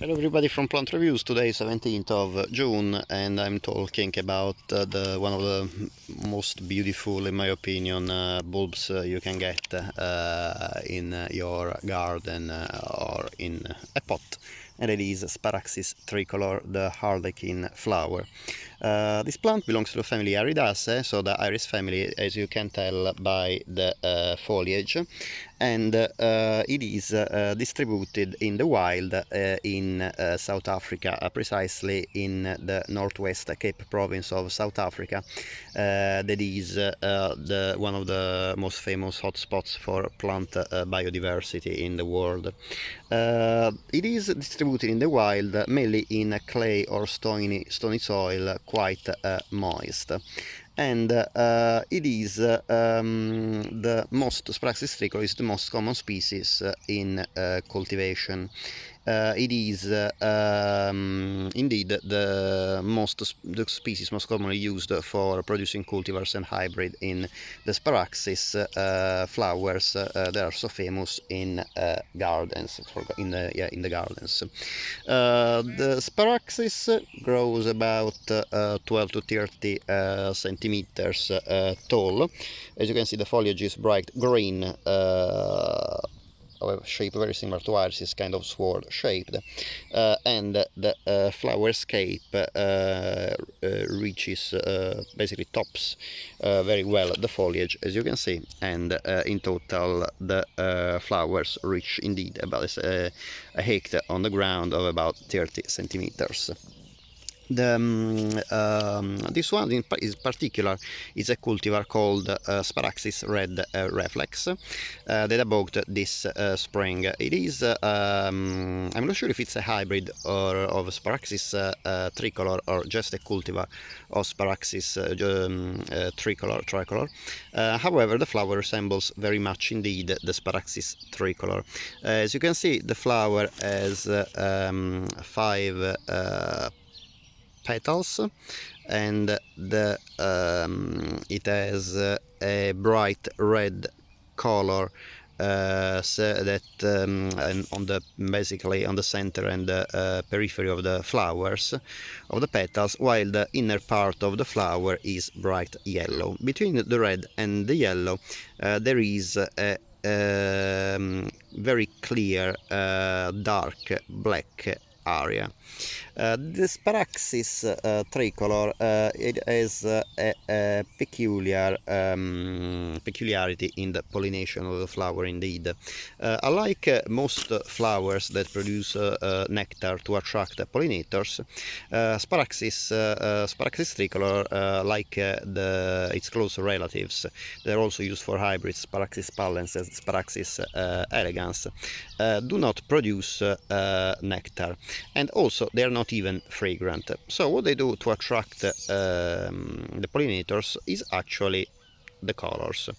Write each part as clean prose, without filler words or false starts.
Hello everybody from Plant Reviews. Today is 17th of June and I'm talking about one of the most beautiful, in my opinion, bulbs you can get in your garden or in a pot, and it is Sparaxis tricolor, the harlequin flower. This plant belongs to the family Aridaceae, so the iris family, as you can tell by the foliage, and it is distributed in the wild in South Africa, precisely in the northwest Cape province of South Africa. That is one of the most famous hotspots for plant biodiversity in the world. It is distributed in the wild mainly in clay or stony soil, quite moist. And it is Sparaxis tricolor is the most common species in cultivation. It is indeed the species most commonly used for producing cultivars and hybrid in the Sparaxis flowers. They are so famous in gardens, in the gardens. The Sparaxis grows about 12 to 30 centimeters tall. As you can see, the foliage is bright green, of a shape very similar to iris, kind of sword shaped, and the flower scape reaches, basically tops very well the foliage, as you can see, and in total the flowers reach indeed about a height on the ground of about 30 centimeters. This one in particular is a cultivar called Sparaxis Red Reflex that I bought this spring. It is, I'm not sure if it's a hybrid of Sparaxis tricolor or just a cultivar of Sparaxis tricolor. However, the flower resembles very much indeed the Sparaxis tricolor. As you can see, the flower has 5 petals, and it has a bright red color, so that and basically on the center and the periphery of the flowers of the petals, while the inner part of the flower is bright yellow. Between the red and the yellow there is a very clear dark black area. The Sparaxis tricolor, it has a peculiarity in the pollination of the flower indeed. Unlike most flowers that produce nectar to attract pollinators, Sparaxis tricolor, like its close relatives, they're also used for hybrids, Sparaxis pallens and Sparaxis elegans, do not produce nectar, and also they are not even fragrant. So what they do to attract the pollinators is actually the colors.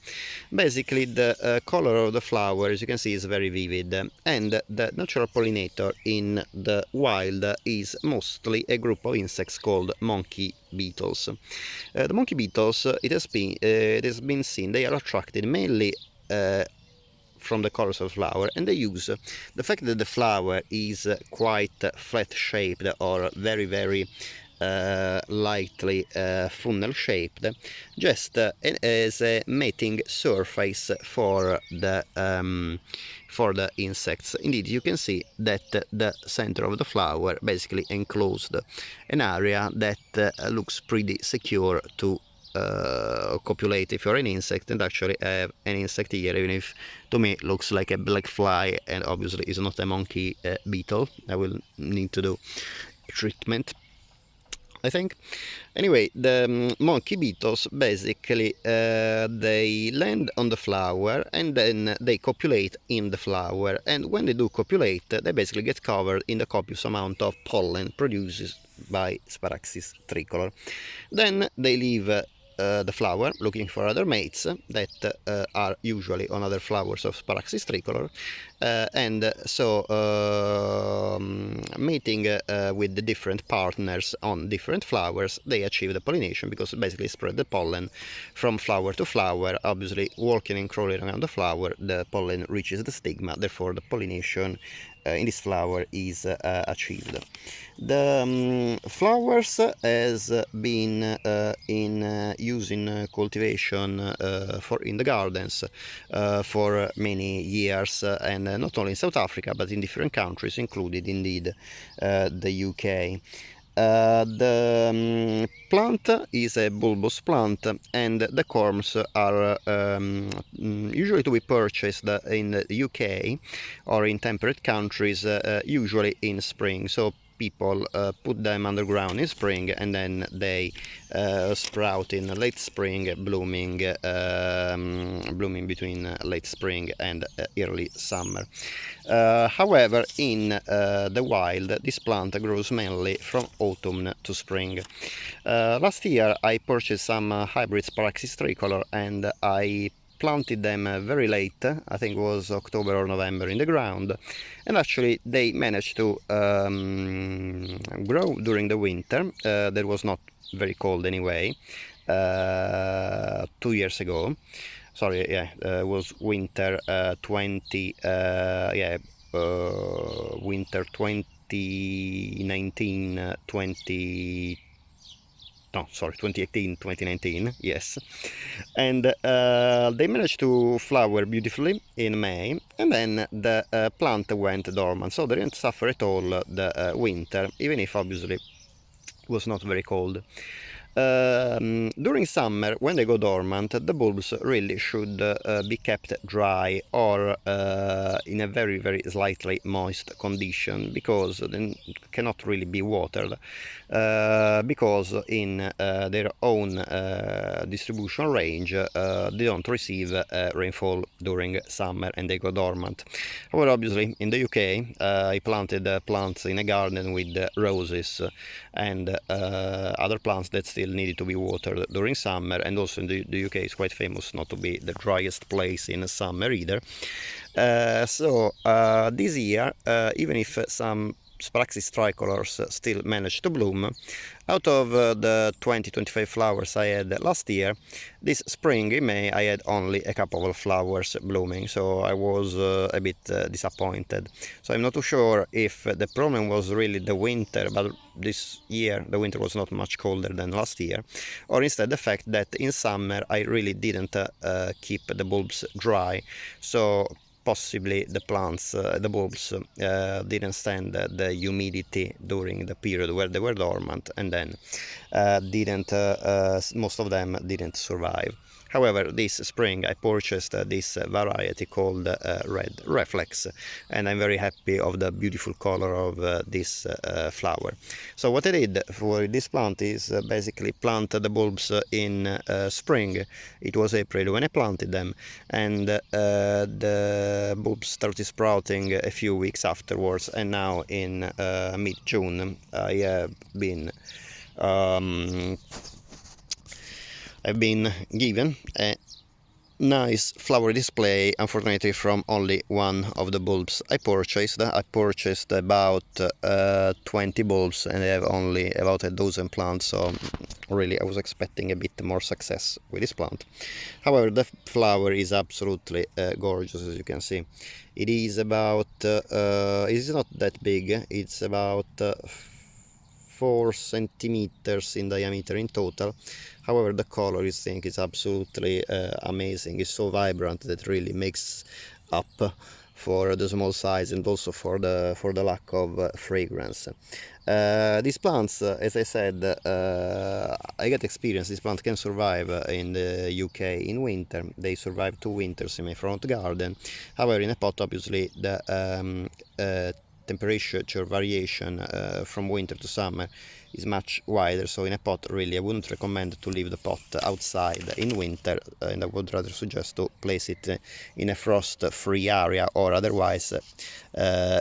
Basically, the color of the flower, as you can see, is very vivid, and the natural pollinator in the wild is mostly a group of insects called monkey beetles. The monkey beetles, it has been seen, they are attracted mainly from the colors of the flower, and they use the fact that the flower is quite flat shaped or very lightly funnel shaped, just as a mating surface for the insects. Indeed, you can see that the center of the flower basically enclosed an area that looks pretty secure to copulate if you're an insect, and actually have an insect here, even if to me it looks like a black fly and obviously is not a monkey beetle. I will need to do treatment, I think. Anyway, the monkey beetles basically they land on the flower and then they copulate in the flower, and when they do copulate they basically get covered in the copious amount of pollen produced by Sparaxis tricolor. Then they leave the flower, looking for other mates that are usually on other flowers of Sparaxis tricolor, and so meeting with the different partners on different flowers, they achieve the pollination, because basically spread the pollen from flower to flower. Obviously, walking and crawling around the flower, the pollen reaches the stigma, therefore the pollination in this flower is achieved. The flowers has been in use in cultivation for in the gardens for many years, and not only in South Africa but in different countries, included indeed the UK. The plant is a bulbous plant, and the corms are usually to be purchased in the UK or in temperate countries, usually in spring. So people put them underground in spring, and then they sprout in late spring, blooming between late spring and early summer. However, in the wild, this plant grows mainly from autumn to spring. Last year I purchased some hybrid Sparaxis tricolor, and I planted them very late, I think it was October or November, in the ground, and actually they managed to grow during the winter. That was not very cold anyway, 2 years ago. Sorry, yeah, was winter 20, yeah, winter 2019, 20, no, sorry, 2018, 2019, yes. And they managed to flower beautifully in May, and then the plant went dormant, so they didn't suffer at all the winter, even if obviously it was not very cold. During summer, when they go dormant, the bulbs really should be kept dry, or in a very, very slightly moist condition, because they cannot really be watered, because in their own distribution range they don't receive rainfall during summer and they go dormant. However, obviously in the UK I planted plants in a garden with roses and other plants that still needed to be watered during summer, and also in the UK is quite famous not to be the driest place in summer either. So this year, even if some Sparaxis tricolors still managed to bloom, out of the 20-25 flowers I had last year, this spring in May I had only a couple of flowers blooming, so I was a bit disappointed. So I'm not too sure if the problem was really the winter, but this year the winter was not much colder than last year, or instead the fact that in summer I really didn't keep the bulbs dry, so possibly the plants, the bulbs, didn't stand the humidity during the period where they were dormant, and then most of them didn't survive. However, this spring I purchased this variety called Red Reflex, and I'm very happy of the beautiful color of this flower. So what I did for this plant is basically plant the bulbs in spring. It was April when I planted them, and the bulbs started sprouting a few weeks afterwards, and now in mid-June I've been given a nice flower display, unfortunately from only one of the bulbs I purchased. I purchased about 20 bulbs, and I have only about a dozen plants, so really I was expecting a bit more success with this plant. However, the flower is absolutely gorgeous, as you can see. It is about, it's not that big, it's about 4 centimeters in diameter in total. However, the color, I think, is absolutely amazing. It's so vibrant that it really makes up for the small size, and also for the lack of fragrance. These plants, as I said, I get experience. These plants can survive in the UK in winter. They survive 2 winters in my front garden. However, in a pot, obviously, the temperature variation from winter to summer is much wider, so in a pot really I wouldn't recommend to leave the pot outside in winter, and I would rather suggest to place it in a frost-free area, or otherwise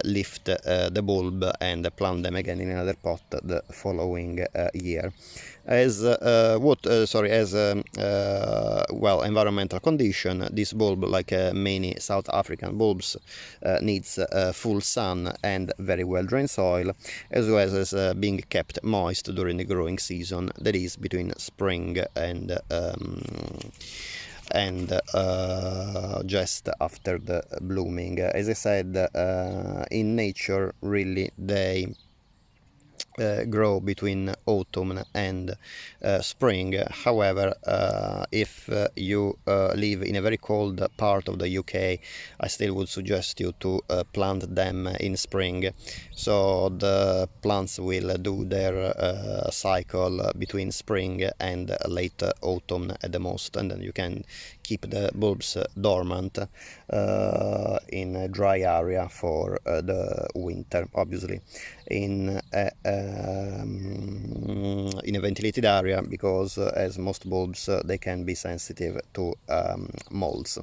lift the bulb and plant them again in another pot the following year. As well, environmental condition, this bulb, like many South African bulbs, needs full sun and very well drained soil, as well as being kept moist during the growing season, that is between spring and just after the blooming. As I said, in nature, really, they grow between autumn and spring. However, if you live in a very cold part of the UK, I still would suggest you to plant them in spring, so the plants will do their cycle between spring and late autumn at the most, and then you can keep the bulbs dormant in a dry area for the winter. Obviously, in a ventilated area, because as most bulbs, they can be sensitive to molds.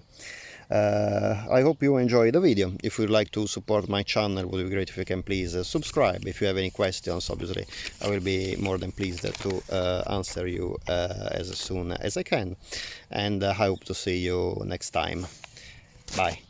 I hope you enjoyed the video. If you'd like to support my channel, it would be great if you can please subscribe. If you have any questions, obviously I will be more than pleased to answer you as soon as I can, and I hope to see you next time. Bye.